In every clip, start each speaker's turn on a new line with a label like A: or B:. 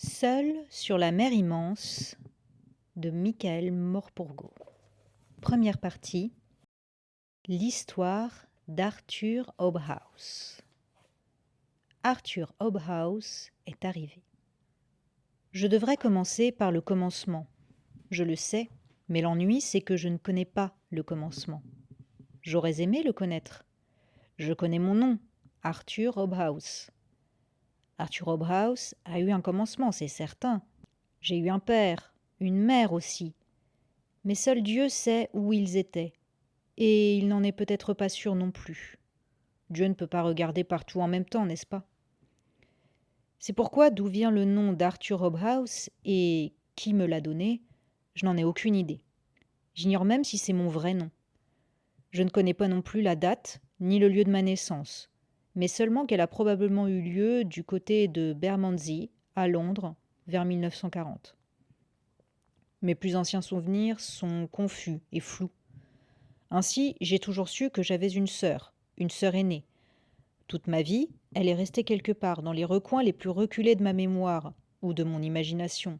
A: Seul sur la mer immense de Michael Morpurgo. Première partie. L'histoire d'Arthur Hobhouse. Arthur Hobhouse est arrivé. Je devrais commencer par le commencement. Je le sais, mais l'ennui, c'est que je ne connais pas le commencement. J'aurais aimé le connaître. Je connais mon nom, Arthur Hobhouse. Arthur Hobhouse a eu un commencement, c'est certain. J'ai eu un père, une mère aussi. Mais seul Dieu sait où ils étaient. Et il n'en est peut-être pas sûr non plus. Dieu ne peut pas regarder partout en même temps, n'est-ce pas? C'est pourquoi d'où vient le nom d'Arthur Hobhouse et qui me l'a donné, je n'en ai aucune idée. J'ignore même si c'est mon vrai nom. Je ne connais pas non plus la date ni le lieu de ma naissance, mais seulement qu'elle a probablement eu lieu du côté de Bermondsey, à Londres, vers 1940. Mes plus anciens souvenirs sont confus et flous. Ainsi, j'ai toujours su que j'avais une sœur aînée. Toute ma vie, elle est restée quelque part dans les recoins les plus reculés de ma mémoire ou de mon imagination.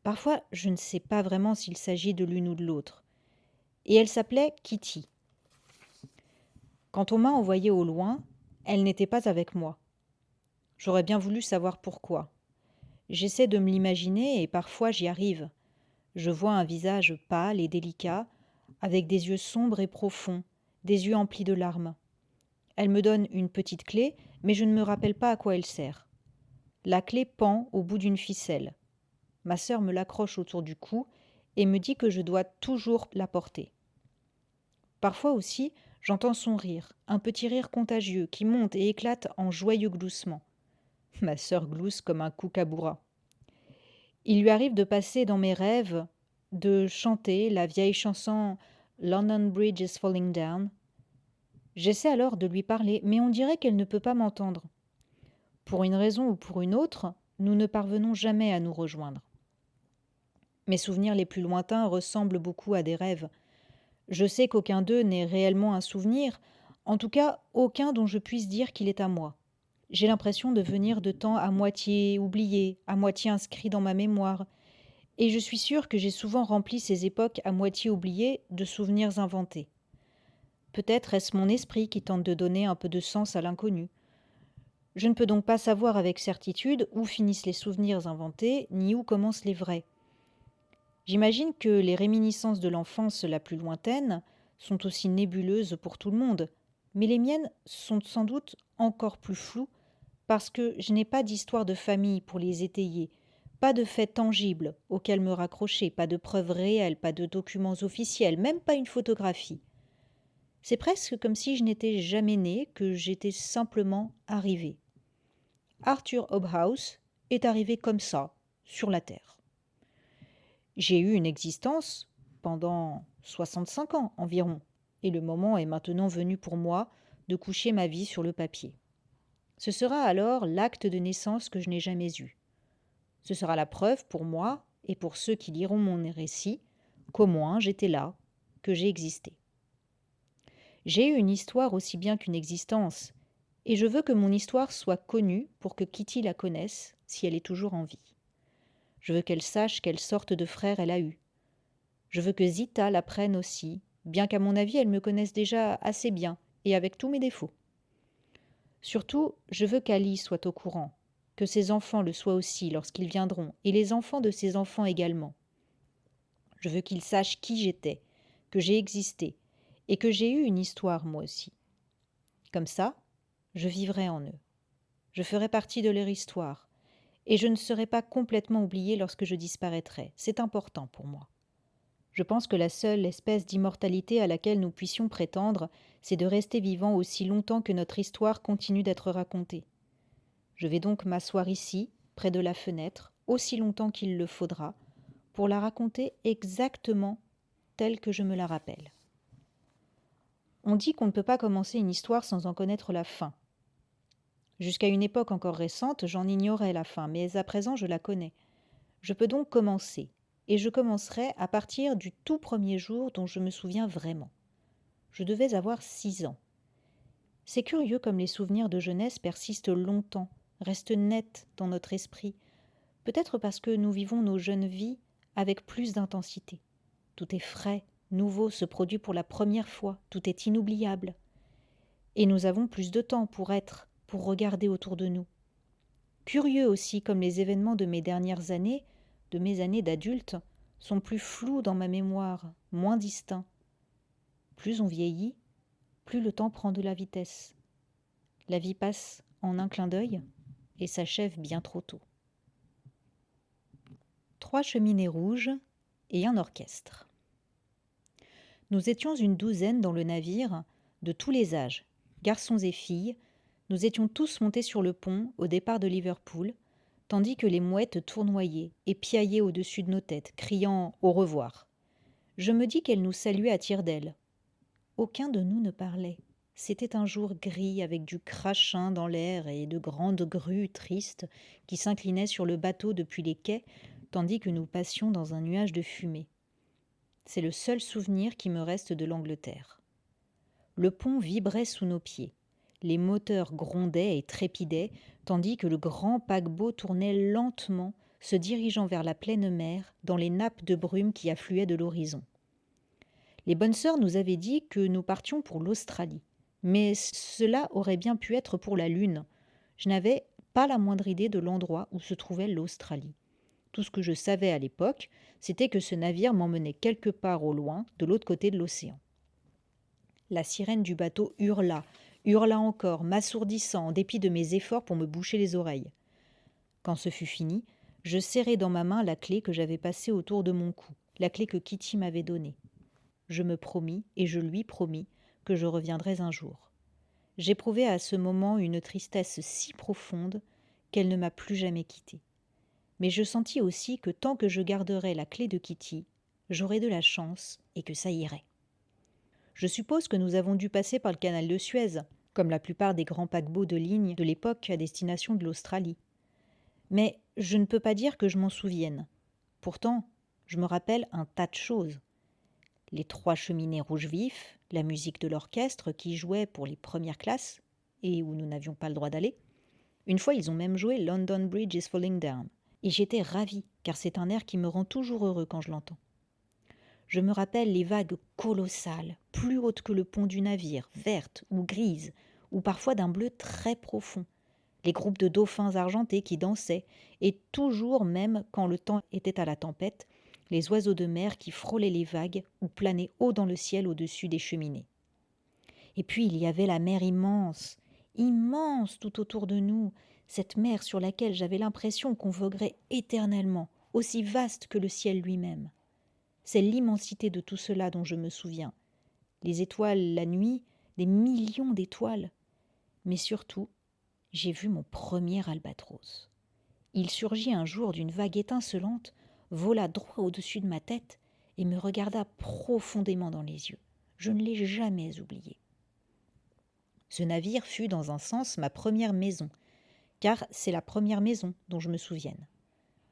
A: Parfois, je ne sais pas vraiment s'il s'agit de l'une ou de l'autre. Et elle s'appelait Kitty. Quand on m'a envoyée au loin, elle n'était pas avec moi. J'aurais bien voulu savoir pourquoi. J'essaie de me l'imaginer et parfois j'y arrive. Je vois un visage pâle et délicat, avec des yeux sombres et profonds, des yeux emplis de larmes. Elle me donne une petite clé, mais je ne me rappelle pas à quoi elle sert. La clé pend au bout d'une ficelle. Ma sœur me l'accroche autour du cou et me dit que je dois toujours la porter. Parfois aussi, j'entends son rire, un petit rire contagieux qui monte et éclate en joyeux gloussements. Ma sœur glousse comme un kookaburra. Il lui arrive de passer dans mes rêves, de chanter la vieille chanson London Bridge is falling down. J'essaie alors de lui parler, mais on dirait qu'elle ne peut pas m'entendre. Pour une raison ou pour une autre, nous ne parvenons jamais à nous rejoindre. Mes souvenirs les plus lointains ressemblent beaucoup à des rêves. Je sais qu'aucun d'eux n'est réellement un souvenir, en tout cas aucun dont je puisse dire qu'il est à moi. J'ai l'impression de venir de temps à moitié oublié, à moitié inscrit dans ma mémoire, et je suis sûre que j'ai souvent rempli ces époques à moitié oubliées de souvenirs inventés. Peut-être est-ce mon esprit qui tente de donner un peu de sens à l'inconnu. Je ne peux donc pas savoir avec certitude où finissent les souvenirs inventés, ni où commencent les vrais. J'imagine que les réminiscences de l'enfance la plus lointaine sont aussi nébuleuses pour tout le monde, mais les miennes sont sans doute encore plus floues parce que je n'ai pas d'histoire de famille pour les étayer, pas de faits tangibles auxquels me raccrocher, pas de preuves réelles, pas de documents officiels, même pas une photographie. C'est presque comme si je n'étais jamais née, que j'étais simplement arrivée. Arthur Hobhouse est arrivé comme ça, sur la Terre. J'ai eu une existence pendant 65 ans environ, et le moment est maintenant venu pour moi de coucher ma vie sur le papier. Ce sera alors l'acte de naissance que je n'ai jamais eu. Ce sera la preuve pour moi et pour ceux qui liront mon récit qu'au moins j'étais là, que j'ai existé. J'ai eu une histoire aussi bien qu'une existence, et je veux que mon histoire soit connue pour que Kitty la connaisse si elle est toujours en vie. Je veux qu'elle sache quelle sorte de frère elle a eu. Je veux que Zita l'apprenne aussi, bien qu'à mon avis elle me connaisse déjà assez bien, et avec tous mes défauts. Surtout, je veux qu'Ali soit au courant, que ses enfants le soient aussi lorsqu'ils viendront, et les enfants de ses enfants également. Je veux qu'ils sachent qui j'étais, que j'ai existé, et que j'ai eu une histoire moi aussi. Comme ça, je vivrai en eux. Je ferai partie de leur histoire, et je ne serai pas complètement oubliée lorsque je disparaîtrai. C'est important pour moi. Je pense que la seule espèce d'immortalité à laquelle nous puissions prétendre, c'est de rester vivant aussi longtemps que notre histoire continue d'être racontée. Je vais donc m'asseoir ici, près de la fenêtre, aussi longtemps qu'il le faudra, pour la raconter exactement telle que je me la rappelle. On dit qu'on ne peut pas commencer une histoire sans en connaître la fin. Jusqu'à une époque encore récente, j'en ignorais la fin, mais à présent je la connais. Je peux donc commencer, et je commencerai à partir du tout premier jour dont je me souviens vraiment. Je devais avoir 6 ans. C'est curieux comme les souvenirs de jeunesse persistent longtemps, restent nets dans notre esprit, Peut-être parce que nous vivons nos jeunes vies avec plus d'intensité. Tout est frais, nouveau, se produit pour la première fois, tout est inoubliable. Et nous avons plus de temps pour être, pour regarder autour de nous. Curieux aussi, comme les événements de mes dernières années, de mes années d'adulte, sont plus flous dans ma mémoire, moins distincts. Plus on vieillit, plus le temps prend de la vitesse. La vie passe en un clin d'œil et s'achève bien trop tôt. 3 cheminées rouges et un orchestre. Nous étions une douzaine dans le navire, de tous les âges, garçons et filles. Nous étions tous montés sur le pont au départ de Liverpool, tandis que les mouettes tournoyaient et piaillaient au-dessus de nos têtes, criant « Au revoir ». Je me dis qu'elles nous saluaient à tire-d'aile. Aucun de nous ne parlait. C'était un jour gris avec du crachin dans l'air et de grandes grues tristes qui s'inclinaient sur le bateau depuis les quais, tandis que nous passions dans un nuage de fumée. C'est le seul souvenir qui me reste de l'Angleterre. Le pont vibrait sous nos pieds. Les moteurs grondaient et trépidaient, tandis que le grand paquebot tournait lentement, se dirigeant vers la pleine mer, dans les nappes de brume qui affluaient de l'horizon. Les bonnes sœurs nous avaient dit que nous partions pour l'Australie. Mais cela aurait bien pu être pour la Lune. Je n'avais pas la moindre idée de l'endroit où se trouvait l'Australie. Tout ce que je savais à l'époque, c'était que ce navire m'emmenait quelque part au loin, de l'autre côté de l'océan. La sirène du bateau hurla encore, m'assourdissant en dépit de mes efforts pour me boucher les oreilles. Quand ce fut fini, je serrai dans ma main la clé que j'avais passée autour de mon cou, la clé que Kitty m'avait donnée. Je me promis, et je lui promis, que je reviendrais un jour. J'éprouvais à ce moment une tristesse si profonde qu'elle ne m'a plus jamais quittée. Mais je sentis aussi que tant que je garderais la clé de Kitty, j'aurais de la chance et que ça irait. Je suppose que nous avons dû passer par le canal de Suez, comme la plupart des grands paquebots de ligne de l'époque à destination de l'Australie. Mais je ne peux pas dire que je m'en souvienne. Pourtant, je me rappelle un tas de choses. Les 3 cheminées rouges vifs, la musique de l'orchestre qui jouait pour les premières classes et où nous n'avions pas le droit d'aller. Une fois, ils ont même joué London Bridge is Falling Down. Et j'étais ravie, car c'est un air qui me rend toujours heureux quand je l'entends. Je me rappelle les vagues colossales, plus hautes que le pont du navire, vertes ou grises, ou parfois d'un bleu très profond. Les groupes de dauphins argentés qui dansaient, et toujours même quand le temps était à la tempête, les oiseaux de mer qui frôlaient les vagues ou planaient haut dans le ciel au-dessus des cheminées. Et puis il y avait la mer immense, immense tout autour de nous, cette mer sur laquelle j'avais l'impression qu'on voguerait éternellement, aussi vaste que le ciel lui-même. C'est l'immensité de tout cela dont je me souviens. Les étoiles la nuit, des millions d'étoiles. Mais surtout, j'ai vu mon premier albatros. Il surgit un jour d'une vague étincelante, vola droit au-dessus de ma tête et me regarda profondément dans les yeux. Je ne l'ai jamais oublié. Ce navire fut dans un sens ma première maison, car c'est la première maison dont je me souvienne.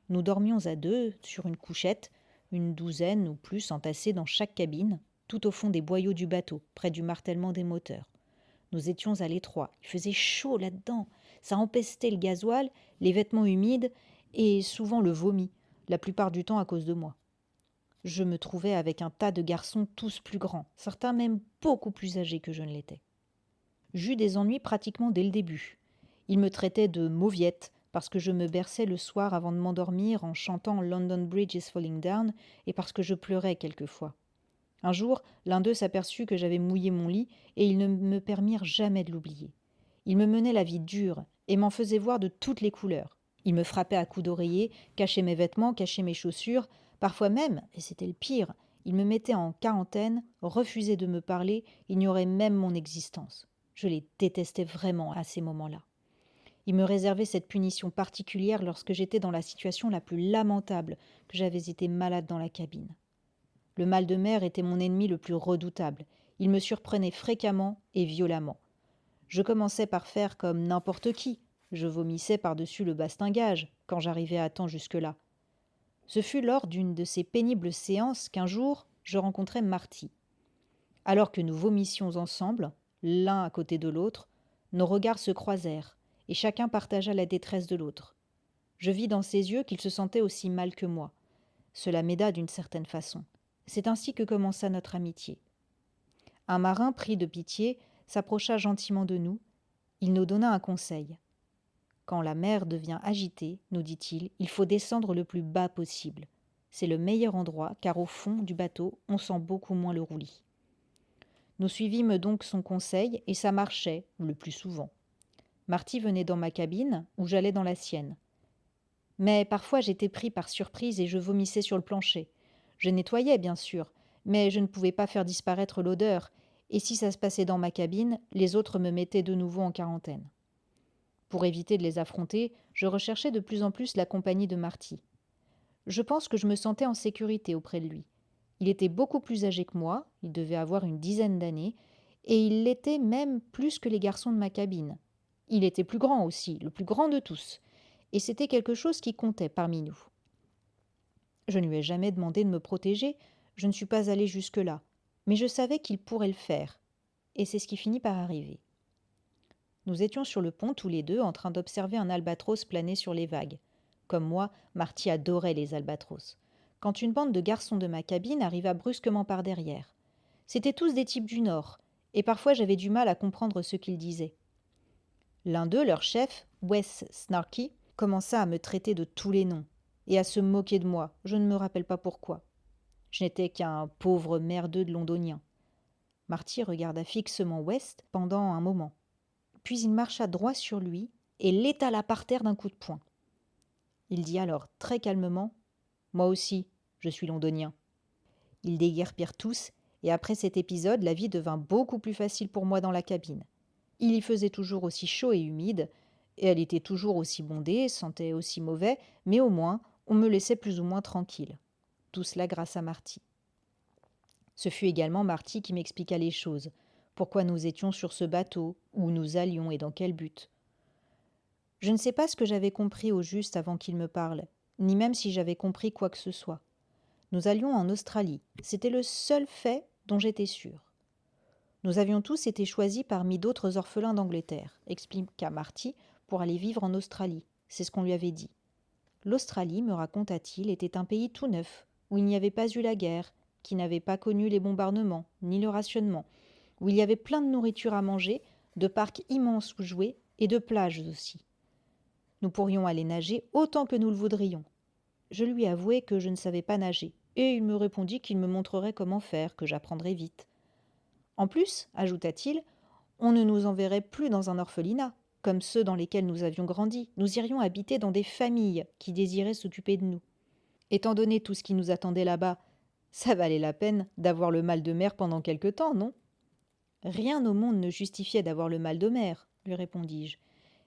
A: Nous dormions à 2 sur une couchette, une douzaine ou plus entassés dans chaque cabine, tout au fond des boyaux du bateau, près du martèlement des moteurs. Nous étions à l'étroit, il faisait chaud là-dedans, ça empestait le gasoil, les vêtements humides et souvent le vomi, la plupart du temps à cause de moi. Je me trouvais avec un tas de garçons tous plus grands, certains même beaucoup plus âgés que je ne l'étais. J'eus des ennuis pratiquement dès le début. Ils me traitaient de mauviette parce que je me berçais le soir avant de m'endormir en chantant London Bridge is Falling Down et parce que je pleurais quelquefois. Un jour, l'un d'eux s'aperçut que j'avais mouillé mon lit et ils ne me permirent jamais de l'oublier. Ils me menaient la vie dure et m'en faisaient voir de toutes les couleurs. Ils me frappaient à coups d'oreiller, cachaient mes vêtements, cachaient mes chaussures. Parfois même, et c'était le pire, ils me mettaient en quarantaine, refusaient de me parler, ignoraient même mon existence. Je les détestais vraiment à ces moments-là. Ils me réservaient cette punition particulière lorsque j'étais dans la situation la plus lamentable, que j'avais été malade dans la cabine. Le mal de mer était mon ennemi le plus redoutable. Il me surprenait fréquemment et violemment. Je commençais par faire comme n'importe qui. Je vomissais par-dessus le bastingage quand j'arrivais à temps jusque-là. Ce fut lors d'une de ces pénibles séances qu'un jour je rencontrai Marty. Alors que nous vomissions ensemble, l'un à côté de l'autre, nos regards se croisèrent et chacun partagea la détresse de l'autre. Je vis dans ses yeux qu'il se sentait aussi mal que moi. Cela m'aida d'une certaine façon. C'est ainsi que commença notre amitié. Un marin, pris de pitié, s'approcha gentiment de nous. Il nous donna un conseil. Quand la mer devient agitée, nous dit-il, il faut descendre le plus bas possible. C'est le meilleur endroit, car au fond du bateau, on sent beaucoup moins le roulis. Nous suivîmes donc son conseil, et ça marchait, le plus souvent. Marty venait dans ma cabine, ou j'allais dans la sienne. Mais parfois j'étais pris par surprise et je vomissais sur le plancher. Je nettoyais, bien sûr, mais je ne pouvais pas faire disparaître l'odeur, et si ça se passait dans ma cabine, les autres me mettaient de nouveau en quarantaine. Pour éviter de les affronter, je recherchais de plus en plus la compagnie de Marty. Je pense que je me sentais en sécurité auprès de lui. Il était beaucoup plus âgé que moi, il devait avoir une dizaine d'années, et il l'était même plus que les garçons de ma cabine. Il était plus grand aussi, le plus grand de tous, et c'était quelque chose qui comptait parmi nous. Je ne lui ai jamais demandé de me protéger, je ne suis pas allée jusque-là, mais je savais qu'il pourrait le faire, et c'est ce qui finit par arriver. Nous étions sur le pont tous les deux en train d'observer un albatros planer sur les vagues. Comme moi, Marty adorait les albatros. Quand une bande de garçons de ma cabine arriva brusquement par derrière. C'étaient tous des types du Nord, et parfois j'avais du mal à comprendre ce qu'ils disaient. L'un d'eux, leur chef, Wes Snarky, commença à me traiter de tous les noms, et à se moquer de moi, je ne me rappelle pas pourquoi. Je n'étais qu'un pauvre merdeux de londonien. Marty regarda fixement West pendant un moment. Puis il marcha droit sur lui et l'étala par terre d'un coup de poing. Il dit alors très calmement « Moi aussi, je suis londonien ». Ils déguerpirent tous, et après cet épisode, la vie devint beaucoup plus facile pour moi dans la cabine. Il y faisait toujours aussi chaud et humide, et elle était toujours aussi bondée, sentait aussi mauvais, mais au moins, on me laissait plus ou moins tranquille. Tout cela grâce à Marty. Ce fut également Marty qui m'expliqua les choses. Pourquoi nous étions sur ce bateau, où nous allions et dans quel but. Je ne sais pas ce que j'avais compris au juste avant qu'il me parle, ni même si j'avais compris quoi que ce soit. Nous allions en Australie, c'était le seul fait dont j'étais sûre. Nous avions tous été choisis parmi d'autres orphelins d'Angleterre, expliqua Marty, pour aller vivre en Australie. C'est ce qu'on lui avait dit. L'Australie, me raconta-t-il, était un pays tout neuf, où il n'y avait pas eu la guerre, qui n'avait pas connu les bombardements, ni le rationnement, où il y avait plein de nourriture à manger, de parcs immenses où jouer, et de plages aussi. Nous pourrions aller nager autant que nous le voudrions. Je lui avouai que je ne savais pas nager, et il me répondit qu'il me montrerait comment faire, que j'apprendrais vite. En plus, ajouta-t-il, on ne nous enverrait plus dans un orphelinat, comme ceux dans lesquels nous avions grandi. Nous irions habiter dans des familles qui désiraient s'occuper de nous. Étant donné tout ce qui nous attendait là-bas, ça valait la peine d'avoir le mal de mer pendant quelque temps, non ? Rien au monde ne justifiait d'avoir le mal de mer, lui répondis-je,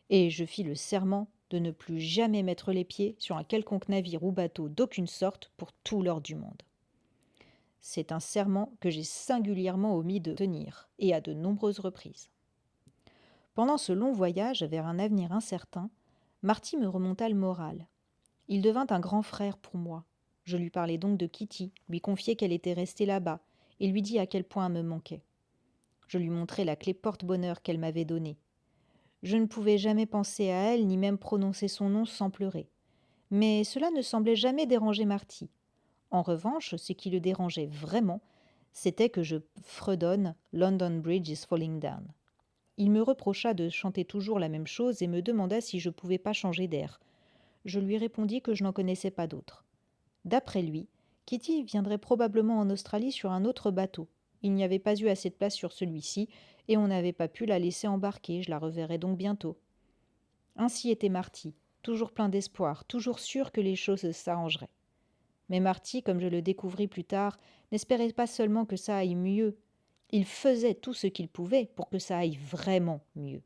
A: et je fis le serment de ne plus jamais mettre les pieds sur un quelconque navire ou bateau d'aucune sorte pour tout l'or du monde. C'est un serment que j'ai singulièrement omis de tenir, et à de nombreuses reprises. Pendant ce long voyage vers un avenir incertain, Marty me remonta le moral. Il devint un grand frère pour moi. Je lui parlais donc de Kitty, lui confiai qu'elle était restée là-bas, et lui dis à quel point elle me manquait. Je lui montrai la clé porte-bonheur qu'elle m'avait donnée. Je ne pouvais jamais penser à elle, ni même prononcer son nom sans pleurer. Mais cela ne semblait jamais déranger Marty. En revanche, ce qui le dérangeait vraiment, c'était que je fredonne « London Bridge is falling down ». Il me reprocha de chanter toujours la même chose et me demanda si je ne pouvais pas changer d'air. Je lui répondis que je n'en connaissais pas d'autre. D'après lui, Kitty viendrait probablement en Australie sur un autre bateau. Il n'y avait pas eu assez de place sur celui-ci, et on n'avait pas pu la laisser embarquer, je la reverrai donc bientôt. Ainsi était Marty, toujours plein d'espoir, toujours sûr que les choses s'arrangeraient. Mais Marty, comme je le découvris plus tard, n'espérait pas seulement que ça aille mieux. Il faisait tout ce qu'il pouvait pour que ça aille vraiment mieux.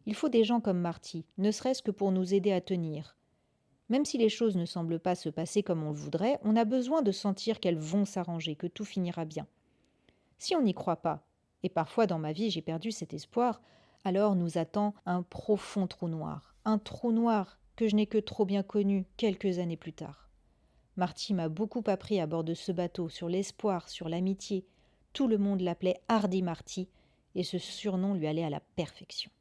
A: Il faut des gens comme Marty, ne serait-ce que pour nous aider à tenir. Même si les choses ne semblent pas se passer comme on le voudrait, on a besoin de sentir qu'elles vont s'arranger, que tout finira bien. Si on n'y croit pas, et parfois dans ma vie j'ai perdu cet espoir, alors nous attend un profond trou noir. Un trou noir que je n'ai que trop bien connu quelques années plus tard. Marty m'a beaucoup appris à bord de ce bateau, sur l'espoir, sur l'amitié. Tout le monde l'appelait Hardy Marty, et ce surnom lui allait à la perfection.